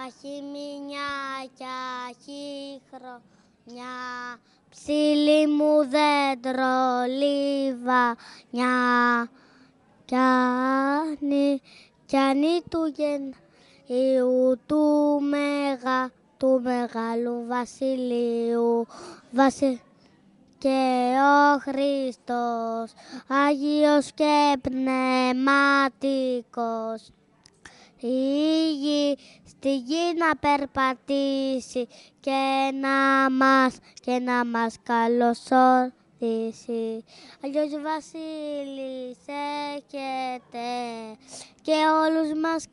Αχι μηνιά κι αχι χρονιά, ψήλι μου δέντρο λιβανιά. Κι ανή του Γενναίου του μεγάλου βασιλείου και ο Χριστός Άγιος και πνευματικός στη γη να περπατήσει και να μας καλωσορίσει. Άγιος Βασίλης έχετε και όλους μας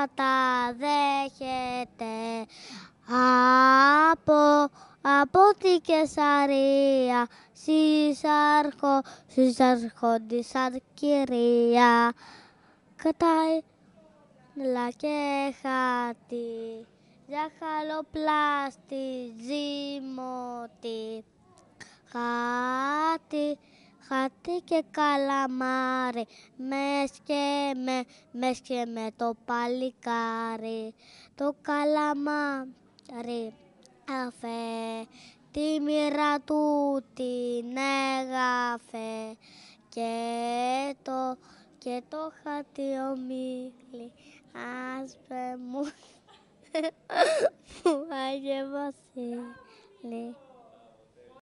καταδέχετε από την Κεσαρία σεις αρχόντης αρκυρία. Κατάειλα και χάτι, ζαχαροπλάστη, ζυμώτη, χάτι και καλαμάρι, μες και με το παλικάρι. Το καλαμάρι αφέ τη μοίρα του την έγαφε και το χάτι ομίλη, άσπε μου, Άγιε Βασίλη.